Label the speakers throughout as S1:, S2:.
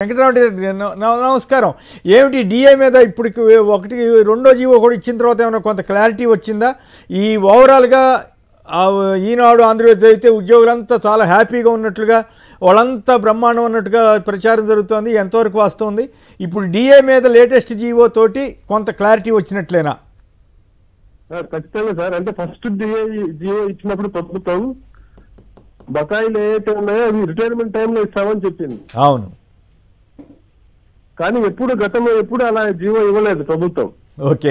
S1: వెంకటరామరెడ్డి నమస్కారం. ఏమిటి డిఏ మీద ఇప్పటికి ఒకటి రెండో జీవో కూడా ఇచ్చిన తర్వాత ఏమైనా కొంత క్లారిటీ వచ్చిందా? ఈ ఓవరాల్గా ఈనాడు ఆంధ్రప్రదేశ్ అయితే ఉద్యోగులంతా చాలా హ్యాపీగా ఉన్నట్లుగా, వాళ్ళంతా బ్రహ్మాండం ఉన్నట్టుగా ప్రచారం జరుగుతోంది. ఎంతవరకు వస్తుంది? ఇప్పుడు డిఏ మీద లేటెస్ట్ జీవో తోటి కొంత క్లారిటీ వచ్చినట్లేనా?
S2: ఖచ్చితంగా సార్. అంటే ఫస్ట్ జియో ఇచ్చినప్పుడు ప్రభుత్వం బకాయిలు ఏవైతే ఉన్నాయో అవి రిటైర్మెంట్ టైంలో ఇస్తామని చెప్పింది.
S1: అవును,
S2: కానీ గతంలో ఎప్పుడు అలా జియో ఇవ్వలేదు ప్రభుత్వం.
S1: ఓకే.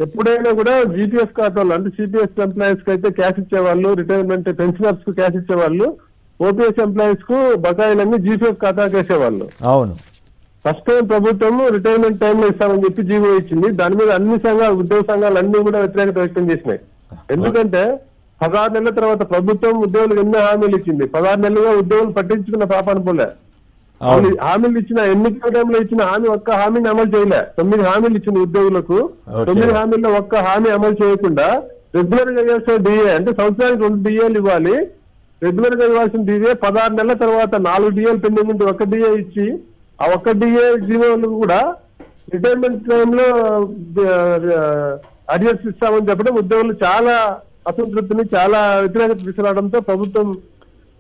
S2: ఎప్పుడైనా కూడా జీపీఎస్ ఖాతాలు అంటే సిపిఎస్ ఎంప్లాయీస్ కి అయితే క్యాష్ ఇచ్చేవాళ్ళు, రిటైర్మెంట్ పెన్షనర్స్ కు క్యాష్ ఇచ్చేవాళ్ళు, ఓపీఎస్ ఎంప్లాయీస్ కు బకాయిలన్నీ జీపీఎస్ ఖాతాకి వేసేవాళ్ళు.
S1: అవును,
S2: ఫస్ట్ టైం ప్రభుత్వం రిటైర్మెంట్ టైంలో ఇస్తామని చెప్పి జీవో ఇచ్చింది. దాని మీద అన్ని సంఘాలు, ఉద్యోగ సంఘాలు అన్ని కూడా వ్యతిరేకత వ్యక్తం చేసినాయి. ఎందుకంటే 16 నెలల తర్వాత ప్రభుత్వం ఉద్యోగులకు ఎన్నో హామీలు ఇచ్చింది. 16 నెలలుగా ఉద్యోగులు పట్టించుకున్న పాపాన పోలే. హామీలు ఇచ్చిన ఎన్నికల టైంలో ఇచ్చిన ఒక్క హామీని అమలు చేయలే. 9 హామీలు ఇచ్చింది ఉద్యోగులకు. 9 హామీల్లో ఒక్క హామీ అమలు చేయకుండా రెగ్యులర్ గా చేసే డిఏ అంటే సంవత్సరానికి 2 డిఏలు ఇవ్వాలి. రెగ్యులర్ గా ఇవ్వాల్సిన డిఏ 16 నెలల తర్వాత 4 డిఏలు పెండింగ్ ఉంటే 1 డిఏ ఇచ్చి ఆ 1 డిఏ జీవోలు కూడా రిటైర్మెంట్ టైంలో అరియర్స్ ఇస్తామని చెప్పడం ఉద్యోగులు చాలా అసంతృప్తిని, చాలా వ్యతిరేకత తీసుకురావడంతో ప్రభుత్వం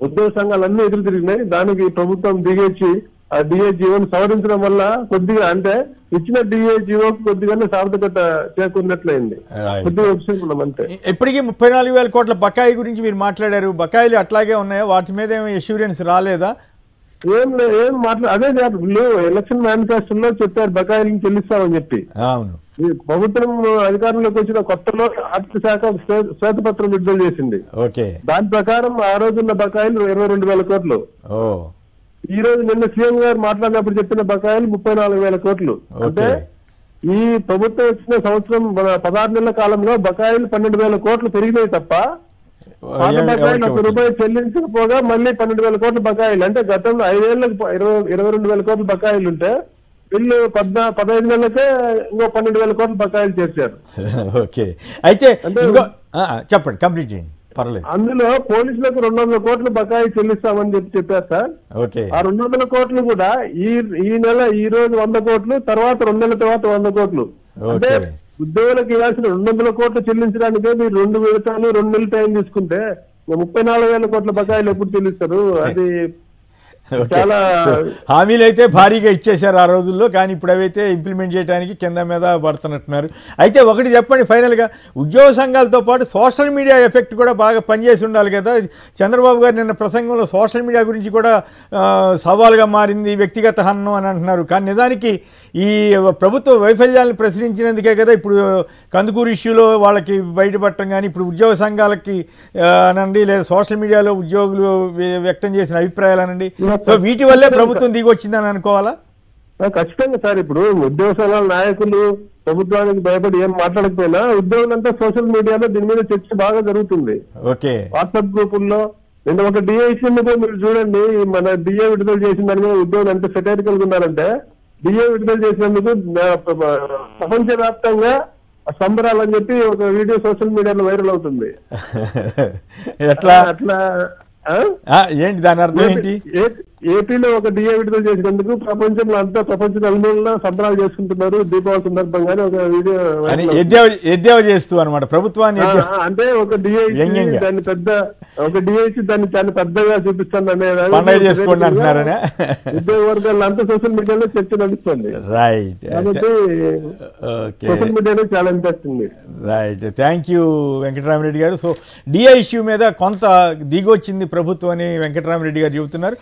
S2: ఉద్యోగ సంఘాలన్నీ ఎదురు తిరిగినాయి. దానికి ప్రభుత్వం దిగేసి ఆ డిఏ జీవోను సవరించడం వల్ల కొద్దిగా అంటే ఇచ్చిన డిఏ జీవోకు కొద్దిగానే సార్థకత చేకూరినట్లయింది. కొద్దిగా ఉపశమనం అంతే.
S1: ఇప్పటికీ 34,000 కోట్ల బకాయి గురించి మీరు మాట్లాడారు. బకాయిలు అట్లాగే ఉన్నాయా? వాటి మీద ఏమి అష్యూరెన్స్ రాలేదా?
S2: ఏం అదే వీళ్ళు ఎలక్షన్ మేనిఫెస్టోలో చెప్పారు బకాయిలను చెల్లిస్తామని చెప్పి.
S1: అవును,
S2: ప్రభుత్వం అధికారంలోకి వచ్చిన కొత్తలో ఆర్థిక శాఖ శ్వేతపత్రం విడుదల చేసింది. దాని ప్రకారం ఆ రోజున్న బకాయిలు 22,000 కోట్లు. ఈ రోజు నిన్న సీఎం గారు మాట్లాడినప్పుడు చెప్పిన బకాయిలు 34,000 కోట్లు. అంటే ఈ ప్రభుత్వం వచ్చిన సంవత్సరం 16 నెలల కాలంలో బకాయిలు 12,000 కోట్లు పెరిగినాయి తప్ప పాత బకాయిలు ₹1 చెల్లించకపోగా మళ్ళీ 12,000 కోట్ల బకాయిలు. అంటే గతంలో 5 ఏళ్లకు 22,000 కోట్ల బకాయిలు ఉంటే వీళ్ళు 15 నెలలకే ఇంకో 12,000 కోట్ల బకాయిలు చేశారు.
S1: ఓకే, అయితే చెప్పండి, కంప్లీట్ చేయండి, పర్లేదు.
S2: అందులో పోలీసులకు 200 కోట్ల బకాయి చెల్లిస్తామని చెప్పారు సార్. ఆ 200 కోట్లు కూడా ఈ నెల ఈ రోజు 100 కోట్లు, తర్వాత 2 నెలల తర్వాత 100 కోట్లు. అంటే ఉద్యోగులకు ఇవ్వాల్సిన 200 కోట్లు చెల్లించడానికే మీరు 2 విడతలు 2 నెలల టైం తీసుకుంటే 34,000 కోట్ల బకాయిలు ఎప్పుడు చెల్లిస్తారు? అది చాలా
S1: హామీలు అయితే భారీగా ఇచ్చేశారు ఆ రోజుల్లో, కానీ ఇప్పుడు అవైతే ఇంప్లిమెంట్ చేయడానికి కింద మీద పడుతున్నట్టున్నారు. అయితే ఒకటి చెప్పండి ఫైనల్గా, ఉద్యోగ సంఘాలతో పాటు సోషల్ మీడియా ఎఫెక్ట్ కూడా బాగా పనిచేసి ఉండాలి కదా. చంద్రబాబు గారు నిన్న ప్రసంగంలో సోషల్ మీడియా గురించి కూడా సవాలుగా మారింది, వ్యక్తిగత హనం అని అంటున్నారు. కానీ నిజానికి ఈ ప్రభుత్వ వైఫల్యాలను ప్రశ్నించినందుకే కదా ఇప్పుడు కందుకూరు ఇష్యూలో వాళ్ళకి బయటపడటం, కానీ ఇప్పుడు ఉద్యోగ సంఘాలకి అనండి, లేదా సోషల్ మీడియాలో ఉద్యోగులు వ్యక్తం చేసిన అభిప్రాయాలు అనండి, సో వీటి వల్లే ప్రభుత్వం దిగొచ్చిందని అనుకోవాలా?
S2: ఖచ్చితంగా సార్. ఇప్పుడు ఉద్యోగ సంఘాల నాయకులు ప్రభుత్వానికి భయపడి ఏం మాట్లాడకపోయినా ఉద్యోగులంతా సోషల్ మీడియాలో దీని మీద చర్చ బాగా జరుగుతుంది. వాట్సాప్ గ్రూపుల్లో నిన్న ఒక డిఏ ఇచ్చినందుకు మీరు చూడండి, మన డిఏ విడుదల చేసిన దాని మీద ఉద్యోగులు ఎంత సెటైరికల్ గా ఉన్నారంటే, డిఏ విడుదల చేసినందుకు ప్రపంచవ్యాప్తంగా సంబరాలు అని చెప్పి ఒక వీడియో సోషల్ మీడియాలో వైరల్ అవుతుంది. అట్లా
S1: ఏంటి దాని అర్థం ఏంటి?
S2: ఏపీలో ఒక డిఏ విడుదల చేసినందుకు ప్రపంచంలో అంతా ప్రపంచ నలుమూలలో సంబరాలు చేసుకుంటున్నారు. దీపావళి సందర్భంగానే ఒక వీడియో
S1: ఎద్దేవా చేస్తూ అనమాట ప్రభుత్వాన్ని.
S2: అంటే ఒక డిఏ దాన్ని పెద్ద ఒక డిఏ ఇచ్చి దాన్ని చాలా పెద్దగా చూపిస్తాను అనేది
S1: చేసుకోండి అంటున్నారనే
S2: ఉద్యోగ వర్గాలు అంతా సోషల్ మీడియాలో చర్చ నడుస్తుంది.
S1: రైట్,
S2: కాబట్టి సోషల్ మీడియాలో చాలా ఇంపాక్ట్ ఉంది.
S1: రైట్, థ్యాంక్ యూ వెంకటరామరెడ్డి గారు. సో డిఏ ఇష్యూ మీద కొంత దిగొచ్చింది ప్రభుత్వం అని వెంకటరామరెడ్డి గారు చెబుతున్నారు.